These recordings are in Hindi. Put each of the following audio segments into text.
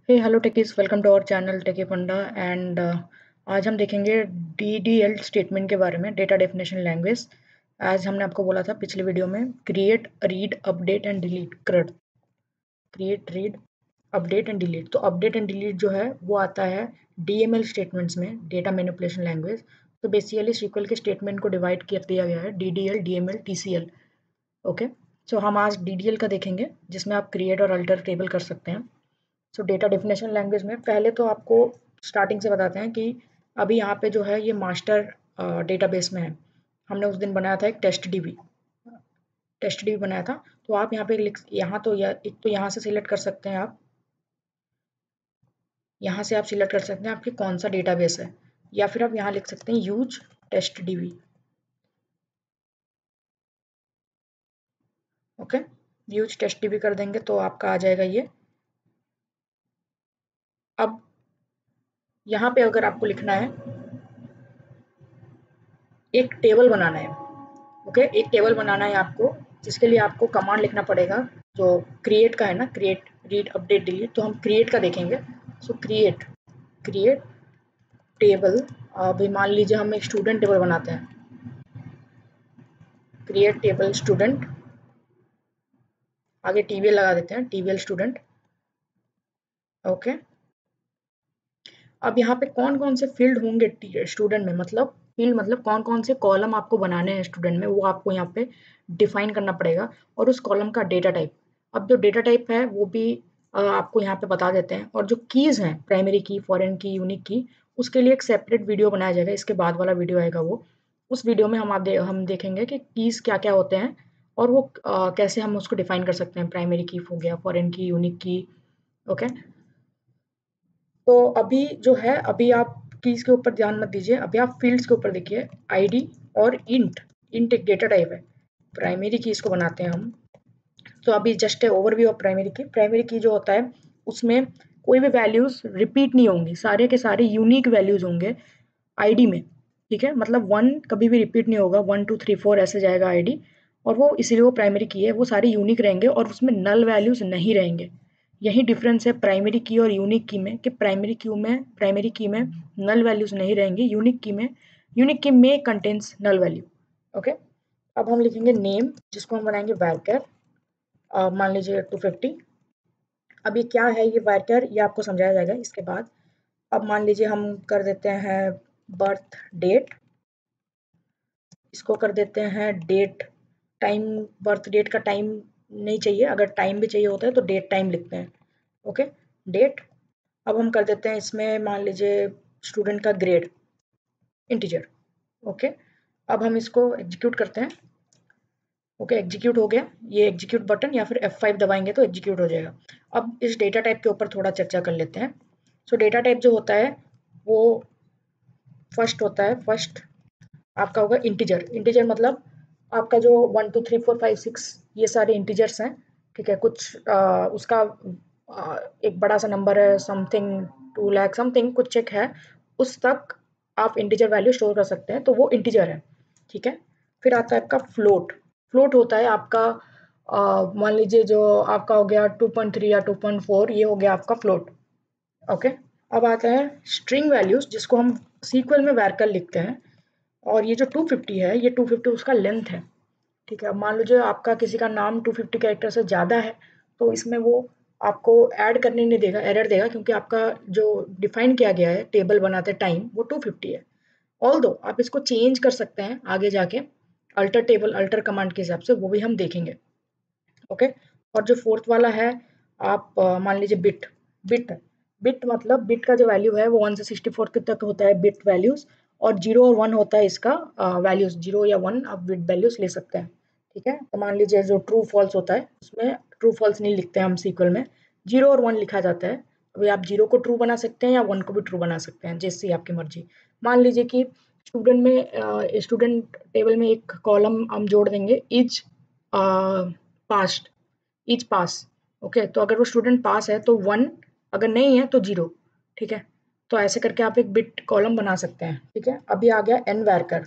Hey hello techies, welcome to our channel Techie Panda and आज हम देखेंगे DDL स्टेटमेंट के बारे में, डेटा डेफिनेशन लैंग्वेज। आज हमने आपको बोला था पिछले वीडियो में create, read, update and delete. Create, read, update and delete. तो अपडेट एंड डिलीट जो है वो आता है DML स्टेटमेंट्स में, डेटा मैनिपुलेशन लैंग्वेज। तो बेसिकली SQL के स्टेटमेंट को डिवाइड कर दिया गया है DDL, DML, TCL। ओके, सो हम आज DDL का देखेंगे जिसमें आप क्रिएट और अल्टर टेबल कर सकते हैं। सो डेटा डेफिनेशन लैंग्वेज में पहले तो आपको स्टार्टिंग से बताते हैं कि अभी यहाँ पे जो है ये मास्टर डेटाबेस में है। हमने उस दिन बनाया था एक टेस्ट डीबी बनाया था। तो आप यहाँ पे यहाँ तो एक तो यहाँ से सिलेक्ट कर सकते हैं, आप यहाँ से आप सिलेक्ट कर सकते हैं आपकी कौन सा डेटाबेस है, या फिर आप यहाँ लिख सकते हैं use test DB. Okay, use test DB कर देंगे तो आपका आ जाएगा ये। अब यहाँ पे अगर आपको लिखना है, एक टेबल बनाना है। ओके, एक टेबल बनाना है आपको, जिसके लिए आपको कमांड लिखना पड़ेगा जो क्रिएट का है ना, क्रिएट, रीड, अपडेट, डिलीट। तो हम क्रिएट का देखेंगे। सो क्रिएट टेबल। अभी मान लीजिए हम एक स्टूडेंट टेबल बनाते हैं, क्रिएट टेबल स्टूडेंट, आगे TBL लगा देते हैं, TBL स्टूडेंट। ओके, अब यहाँ पे कौन कौन से फील्ड होंगे स्टूडेंट में, मतलब फील्ड मतलब कौन कौन से कॉलम आपको बनाने हैं स्टूडेंट में, वो आपको यहाँ पे डिफाइन करना पड़ेगा। और उस कॉलम का डेटा टाइप, अब जो डेटा टाइप है वो भी आपको यहाँ पे बता देते हैं। और जो कीज़ हैं, प्राइमरी की, फॉरेन की, यूनिक की, उसके लिए एक सेपरेट वीडियो बनाया जाएगा। इसके बाद वाला वीडियो आएगा वो, उस वीडियो में हम देखेंगे कि कीज़ क्या क्या होते हैं और वो कैसे हम उसको डिफाइन कर सकते हैं। प्राइमरी की हो गया, फॉरेन की, यूनिक की। ओके, तो अभी जो है, अभी आप कीज़ के ऊपर ध्यान मत दीजिए, अभी आप फील्ड्स के ऊपर देखिए। आईडी और इंट एक डेटा टाइप है। प्राइमरी की इसको बनाते हैं हम। तो अभी जस्ट है ओवरव्यू ऑफ प्राइमरी की जो होता है उसमें कोई भी वैल्यूज रिपीट नहीं होंगी, सारे के सारे यूनिक वैल्यूज होंगे आईडी में। ठीक है, मतलब 1 कभी भी रिपीट नहीं होगा, 1 2 3 4 ऐसे जाएगा आईडी। और वो इसीलिए वो प्राइमरी की है, वो सारे यूनिक रहेंगे और उसमें नल वैल्यूज नहीं रहेंगे। यही डिफरेंस है प्राइमरी की और यूनिक की में, कि प्राइमरी की में नल वैल्यूज नहीं रहेंगे, यूनिक की में कंटेन्स नल वैल्यू। ओके, अब हम लिखेंगे नेम, जिसको हम बनाएंगे varchar, मान लीजिए 250। अब ये क्या है, ये varchar, ये आपको समझाया जाएगा इसके बाद। अब मान लीजिए हम कर देते हैं बर्थ डेट, इसको कर देते हैं डेट टाइम। बर्थ डेट का टाइम नहीं चाहिए, अगर टाइम भी चाहिए होता है तो डेट टाइम लिखते हैं। Okay, date. अब हम कर देते हैं इसमें मान लीजिए स्टूडेंट का ग्रेड, इंटीजर। ओके, अब हम इसको एग्जीक्यूट करते हैं। ओके, एग्जीक्यूट हो गया। ये एग्जीक्यूट बटन या फिर F5 दबाएंगे तो एग्जीक्यूट हो जाएगा। अब इस डेटा टाइप के ऊपर थोड़ा चर्चा कर लेते हैं। सो डेटा टाइप जो होता है वो फर्स्ट होता है, फर्स्ट आपका होगा इंटीजर। इंटीजर मतलब आपका जो 1 2 3 4 5 6 ये सारे इंटीजर्स हैं। ठीक है, कुछ उसका एक बड़ा सा नंबर है, समथिंग 2 लाख समथिंग कुछ चेक है, उस तक आप इंटीजर वैल्यू स्टोर कर सकते हैं, तो वो इंटीजर है। ठीक है, फिर आता है आपका फ्लोट। फ्लोट होता है आपका मान लीजिए जो आपका हो गया 2.3 या 2.4, ये हो गया आपका फ्लोट। ओके, अब आता है स्ट्रिंग वैल्यूज, जिसको हम सीक्वल में varchar लिखते हैं। और ये जो 250 है, ये 250 उसका लेंथ है। ठीक है, अब मान लीजिए आपका किसी का नाम 250 कैरेक्टर से ज़्यादा है, तो इसमें वो आपको ऐड करने नहीं देगा, एरर देगा, क्योंकि आपका जो डिफाइन किया गया है टेबल बनाते टाइम वो 250 है। ऑल्दो आप इसको चेंज कर सकते हैं आगे जाके, अल्टर टेबल, अल्टर कमांड के हिसाब से, वो भी हम देखेंगे। ओके, और जो फोर्थ वाला है, आप मान लीजिए बिट बिट मतलब बिट का जो वैल्यू है वो 1 से 64 तक होता है बिट वैल्यूज। और 0 और 1 होता है इसका वैल्यूज, 0 या 1 आप बिट वैल्यूज ले सकते हैं। ठीक है, तो मान लीजिए जो ट्रू फॉल्स होता है उसमें ट्रू फॉल्स नहीं लिखते हैं हम सीक्वल में, 0 और 1 लिखा जाता है। अभी आप 0 को ट्रू बना सकते हैं या 1 को भी ट्रू बना सकते हैं, जैसी आपकी मर्जी। मान लीजिए कि स्टूडेंट टेबल में एक कॉलम हम जोड़ देंगे, is past, is pass. Okay, तो अगर वो स्टूडेंट पास है तो 1, अगर नहीं है तो 0। ठीक है, तो ऐसे करके आप एक बिट कॉलम बना सकते हैं। ठीक है, अभी आ गया एन वैरकर।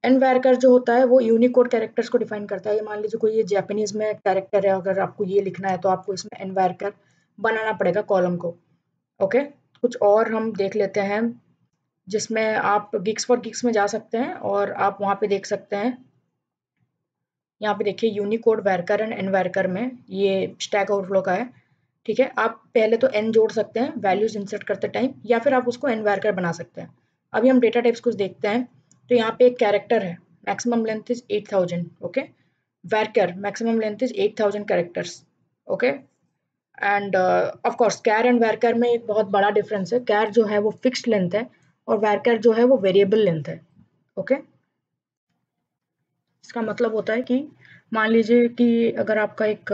एन वैरकर जो होता है वो यूनिकोड कैरेक्टर्स को डिफाइन करता है। ये मान लीजिए कोई ये जापानीज में कैरेक्टर है, अगर आपको ये लिखना है तो आपको इसमें एन वैरकर बनाना पड़ेगा कॉलम को। ओके, कुछ और हम देख लेते हैं जिसमें आप गिग्स फॉर गिग्स में जा सकते हैं और आप वहाँ पे देख सकते हैं। यहाँ पे देखिए Unicode varchar and n varchar में ये स्टैक ओवरफ्लो का है। ठीक है, आप पहले तो एन जोड़ सकते हैं वैल्यूज इंसर्ट करते टाइम, या फिर आप उसको एन वर्कर बना सकते हैं। अभी हम डेटा टाइप्स कुछ देखते हैं। तो यहाँ पे एक कैरेक्टर है, maximum length is 8000। Okay, varchar maximum length is 8000 characters. Okay, and of course char and varchar में एक बहुत बड़ा डिफरेंस है। कैर जो है वो फिक्स्ड लेंथ है और वर्कर जो है वो वेरिएबल लेंथ है। ओके, इसका मतलब होता है कि मान लीजिए कि अगर आपका एक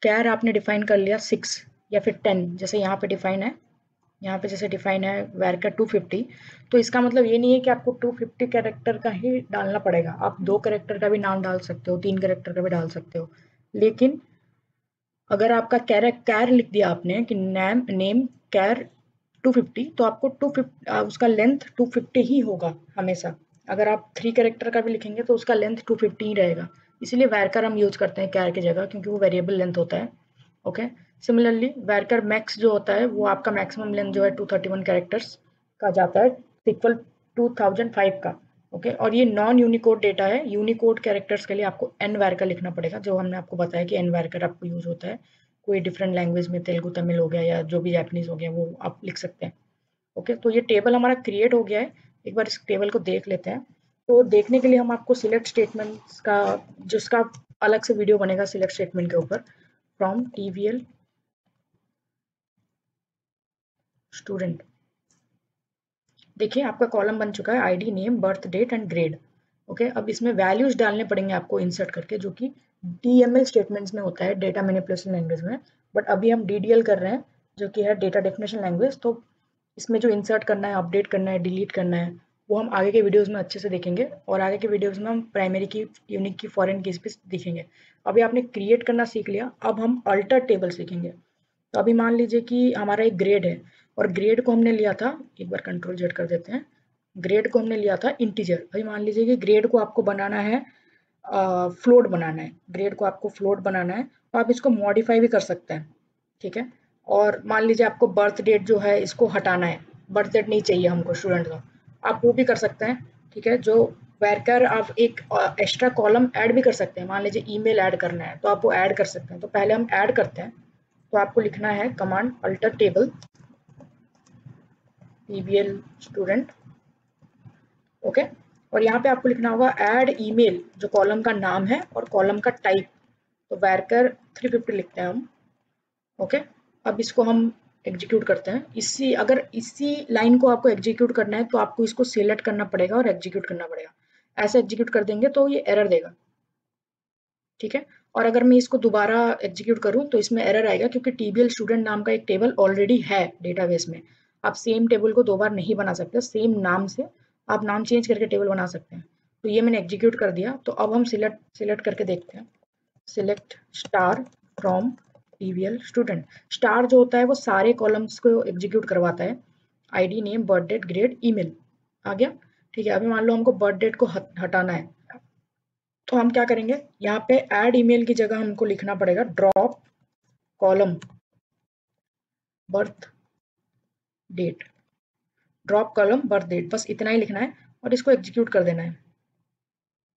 कैर आपने डिफाइन कर लिया 6 या फिर 10, जैसे यहाँ पे डिफाइन है, यहाँ पे जैसे डिफाइन है वर्कर 250, तो इसका मतलब ये नहीं है कि आपको 250 कैरेक्टर का ही डालना पड़ेगा। आप 2 कैरेक्टर का भी नाम डाल सकते हो, 3 कैरेक्टर का भी डाल सकते हो। लेकिन अगर आपका कैर लिख दिया आपने कि नेम कैर 250, तो आपको 250 उसका लेंथ 250 ही होगा हमेशा। अगर आप 3 कैरेक्टर का भी लिखेंगे तो उसका लेंथ 250 ही रहेगा। इसीलिए वैरकर हम यूज करते हैं कैर की जगह, क्योंकि वो वेरिएबल लेंथ होता है। ओके, सिमिलरली वैरकर मैक्स जो होता है वो आपका मैक्सिमम लेंथ जो है 231 कैरेक्टर्स का जाता है, इक्वल 2005 का। ओके, और ये नॉन यूनिकोड डेटा है। यूनिकोड कैरेक्टर्स के लिए आपको एन वर्कर लिखना पड़ेगा, जो हमने आपको बताया कि एन वर्कर आपको यूज होता है कोई डिफरेंट लैंग्वेज में, तेलुगु तमिल हो गया या जो भी जापानीज हो गया, वो आप लिख सकते हैं। ओके, तो ये टेबल हमारा क्रिएट हो गया है। एक बार इस टेबल को देख लेते हैं। तो देखने के लिए हम आपको सिलेक्ट स्टेटमेंट्स का, जिसका अलग से वीडियो बनेगा सिलेक्ट स्टेटमेंट के ऊपर, फ्रॉम टीवीएल स्टूडेंट। देखिए आपका कॉलम बन चुका है, ID, name, birth date and grade. Okay, अब इसमें वैल्यूज डालने पड़ेंगे आपको इंसर्ट करके, जो कि डीएमएल स्टेटमेंट्स में होता है, डेटा मैनिपुलेशन लैंग्वेज में। बट अभी हम डीडीएल कर रहे हैं, जो कि है डेटा डेफिनेशन लैंग्वेज। तो इसमें जो इंसर्ट करना है, अपडेट करना है, डिलीट करना है, वो हम आगे के वीडियोस में अच्छे से देखेंगे। और आगे के वीडियोस में हम प्राइमरी की, यूनिक की, फॉरेन की पे देखेंगे। अभी आपने क्रिएट करना सीख लिया, अब हम अल्टर टेबल सीखेंगे। तो अभी मान लीजिए कि हमारा एक ग्रेड है और ग्रेड को हमने लिया था, एक बार कंट्रोल जेड कर देते हैं, ग्रेड को हमने लिया था इंटीजर। अभी मान लीजिए कि ग्रेड को आपको बनाना है फ्लोट बनाना है, ग्रेड को आपको फ्लोट बनाना है, तो आप इसको मॉडिफाई भी कर सकते हैं। ठीक है, और मान लीजिए आपको बर्थ डेट जो है इसको हटाना है, बर्थ डेट नहीं चाहिए हमको स्टूडेंट का, आप वो भी कर सकते हैं। ठीक है, जो वर्कर आप एक एक्स्ट्रा कॉलम ऐड भी कर सकते हैं, मान लीजिए ईमेल ऐड करना है तो आप वो ऐड कर सकते हैं। तो पहले हम ऐड करते हैं। तो आपको लिखना है command alter table pbl student. Okay, और यहाँ पे आपको लिखना होगा ऐड ईमेल, जो कॉलम का नाम है और कॉलम का टाइप। तो वर्कर 350 लिखते हैं हम। ओके, अब इसको हम एग्जीक्यूट करते हैं। इसी अगर इसी लाइन को आपको एग्जीक्यूट करना है तो आपको इसको सिलेक्ट करना पड़ेगा और एग्जीक्यूट करना पड़ेगा। ऐसे एग्जीक्यूट कर देंगे तो ये एरर देगा। ठीक है, और अगर मैं इसको दोबारा एग्जीक्यूट करूं तो इसमें एरर आएगा, क्योंकि टीबीएल स्टूडेंट नाम का एक टेबल ऑलरेडी है डेटाबेस में। आप सेम टेबल को 2 बार नहीं बना सकते, सेम नाम से आप नाम चेंज करके टेबल बना सकते हैं। तो ये मैंने एग्जीक्यूट कर दिया। तो अब हम सिलेक्ट करके देखते हैं, select star from TBL student. Star जो होता है वो सारे कॉलम्स को एग्जीक्यूट करवाता है, ID, name, birth date, grade, email. आ गया। ठीक है, अभी मान लो हमको बर्थ डेट को हटाना है, तो हम क्या करेंगे, यहाँ पे ऐड ईमेल की जगह हमको लिखना पड़ेगा drop column birth date, drop column birth date, बस इतना ही लिखना है और इसको एग्जीक्यूट कर देना है।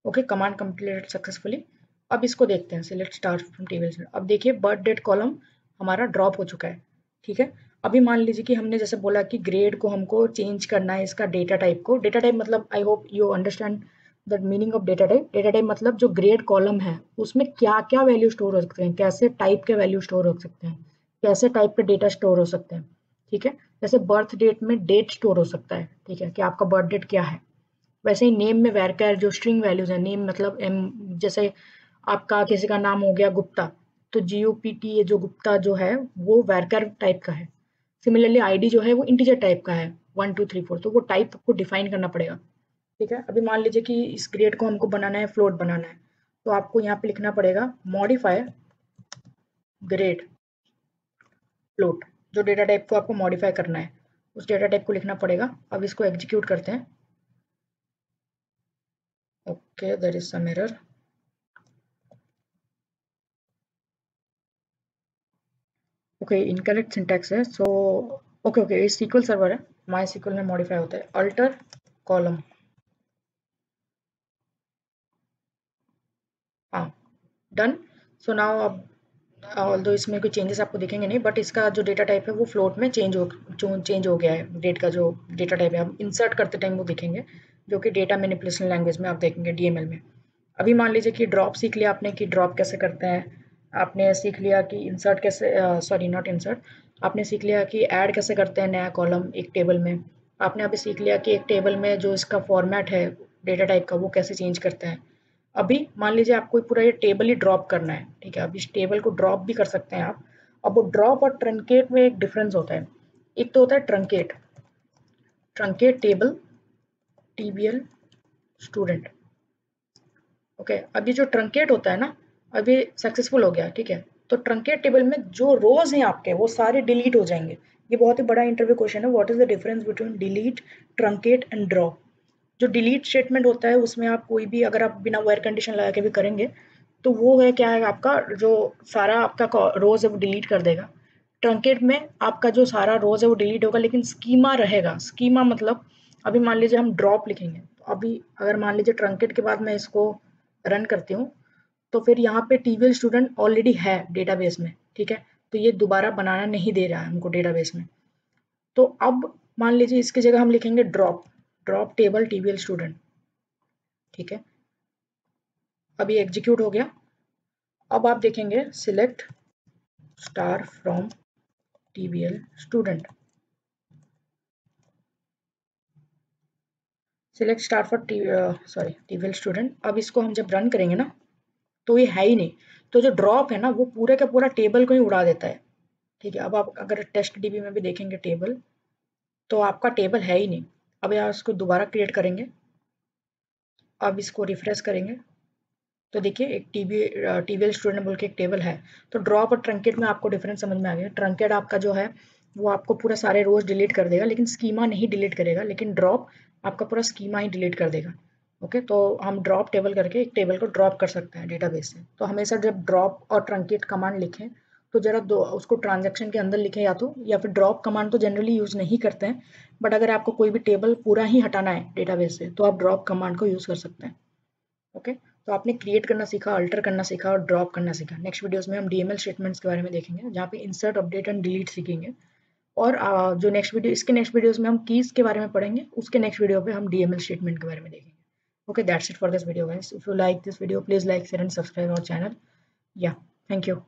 Okay, command completed successfully. अब इसको देखते हैं, सिलेक्ट स्टार फ्रॉम टेबल से। अब देखिए बर्थ डेट कॉलम हमारा ड्रॉप हो चुका है। ठीक है, अभी मान लीजिए कि हमने जैसे बोला कि ग्रेड को हमको चेंज करना है, इसका डेटा टाइप को। डेटा टाइप मतलब I hope you understand the meaning of data type. Data type मतलब जो ग्रेड कॉलम है उसमें क्या क्या वैल्यू स्टोर हो सकते हैं, कैसे टाइप के वैल्यू स्टोर हो सकते हैं, कैसे टाइप के डेटा स्टोर हो सकते हैं। ठीक है, जैसे बर्थ डेट में डेट स्टोर हो सकता है, ठीक है, कि आपका बर्थ डेट क्या है। वैसे ही नेम में वैरकर जो स्ट्रिंग वैल्यूज है, नेम मतलब एम, जैसे आपका किसी का नाम हो गया गुप्ता, तो GUPT ये जो गुप्ता जो है वो वैरकर टाइप का है। सिमिलरली आईडी जो है वो इंटीजर टाइप का है, 1 2 3 4, तो वो टाइप आपको डिफाइन करना पड़ेगा। ठीक है, अभी मान लीजिए कि इस ग्रेड को हमको बनाना है, फ्लोट बनाना है, तो आपको यहाँ पे लिखना पड़ेगा मॉडिफाई ग्रेड फ्लोट। जो डेटा टाइप को आपको मॉडिफाई करना है उस डेटा टाइप को लिखना पड़ेगा। अब इसको एग्जीक्यूट करते हैं। Okay, there is some error. Okay incorrect syntax है। सो ओके SQL सर्वर है, माई SQL में मॉडिफाई होता है अल्टर कॉलम। हाँ डन। सो नाउ अब ऑल्दो इसमें कोई चेंजेस आपको दिखेंगे नहीं, बट इसका जो डेटा टाइप है वो फ्लोट में चेंज हो गया है। डेट का जो डेटा टाइप है हम इंसर्ट करते टाइम वो दिखेंगे, जो कि डेटा मैनिपुलेशन लैंग्वेज में आप देखेंगे DML में। अभी मान लीजिए कि ड्रॉप सीख लिया आपने कि ड्रॉप कैसे करते हैं, आपने सीख लिया कि इंसर्ट कैसे, सॉरी नॉट इंसर्ट, आपने सीख लिया कि ऐड कैसे करते हैं नया कॉलम एक टेबल में। आपने अभी सीख लिया कि एक टेबल में जो इसका फॉर्मेट है डेटा टाइप का वो कैसे चेंज करते हैं। अभी मान लीजिए आपको पूरा ये टेबल ही ड्रॉप करना है, ठीक है। अब इस टेबल को ड्रॉप भी कर सकते हैं आप। अब वो ड्रॉप और ट्रंकेट में एक डिफरेंस होता है। एक तो होता है truncate, truncate table TBL student. Okay अभी जो ट्रंकेट होता है ना, अभी सक्सेसफुल हो गया, ठीक है। तो ट्रंकेट टेबल में जो रोज हैं आपके वो सारे डिलीट हो जाएंगे। ये बहुत ही बड़ा इंटरव्यू क्वेश्चन है, what is the difference between delete, truncate and drop. जो डिलीट स्टेटमेंट होता है उसमें आप कोई भी, अगर आप बिना वेयर कंडीशन लगा के भी करेंगे तो वो है क्या है, आपका जो सारा आपका रोज है वो डिलीट कर देगा। ट्रंकेट में आपका जो सारा रोज है वो डिलीट होगा, लेकिन स्कीमा रहेगा। स्कीमा मतलब अभी मान लीजिए हम ड्रॉप लिखेंगे, तो अभी अगर मान लीजिए ट्रंकेट के बाद मैं इसको रन करती हूँ, तो फिर यहाँ पे TBL स्टूडेंट ऑलरेडी है डेटाबेस में, ठीक है। तो ये दोबारा बनाना नहीं दे रहा है हमको डेटाबेस में। तो अब मान लीजिए इसकी जगह हम लिखेंगे drop, drop table TBL student, ठीक है। अभी एग्जीक्यूट हो गया। अब आप देखेंगे select star from TBL student, select star for TBL student. अब इसको हम जब रन करेंगे ना, तो ये है ही नहीं। तो जो ड्रॉप है ना वो पूरे का पूरा टेबल को ही उड़ा देता है, ठीक है। अब आप अगर टेस्ट DB में भी देखेंगे टेबल, तो आपका टेबल है ही नहीं। अब यहाँ इसको दोबारा क्रिएट करेंगे, अब इसको रिफ्रेश करेंगे, तो देखिए एक TBL स्टूडेंट बोल के एक टेबल है। तो ड्रॉप और ट्रंकेट में आपको डिफरेंस समझ में आ गया। ट्रंकेट आपका जो है वो आपको पूरा सारे रोज डिलीट कर देगा, लेकिन स्कीमा नहीं डिलीट करेगा, लेकिन ड्रॉप आपका पूरा स्कीमा ही डिलीट कर देगा। ओके तो हम ड्रॉप टेबल करके एक टेबल को ड्रॉप कर सकते हैं डेटाबेस से। तो हमेशा जब ड्रॉप और ट्रंकेट कमांड लिखें तो जरा दो उसको ट्रांजेक्शन के अंदर लिखें, या फिर ड्रॉप कमांड तो जनरली यूज़ नहीं करते हैं, बट अगर आपको कोई भी टेबल पूरा ही हटाना है डेटाबेस से तो आप ड्रॉप कमांड को यूज़ कर सकते हैं। ओके तो आपने क्रिएट करना सीखा, अल्टर करना सीखा और ड्रॉप करना सीखा। नेक्स्ट वीडियोस में हम DML स्टेटमेंट्स के बारे में देखेंगे, जहाँ पे इंसर्ट, अपडेट एंड डिलीट सीखेंगे। और जो इसके नेक्स्ट वीडियोस में हम कीज के बारे में पढ़ेंगे, उसके नेक्स्ट वीडियो पे हम DML स्टेटमेंट के बारे में देखेंगे। Okay that's it for this video guys. If you like this video please like, share and subscribe our channel. या थैंक यू।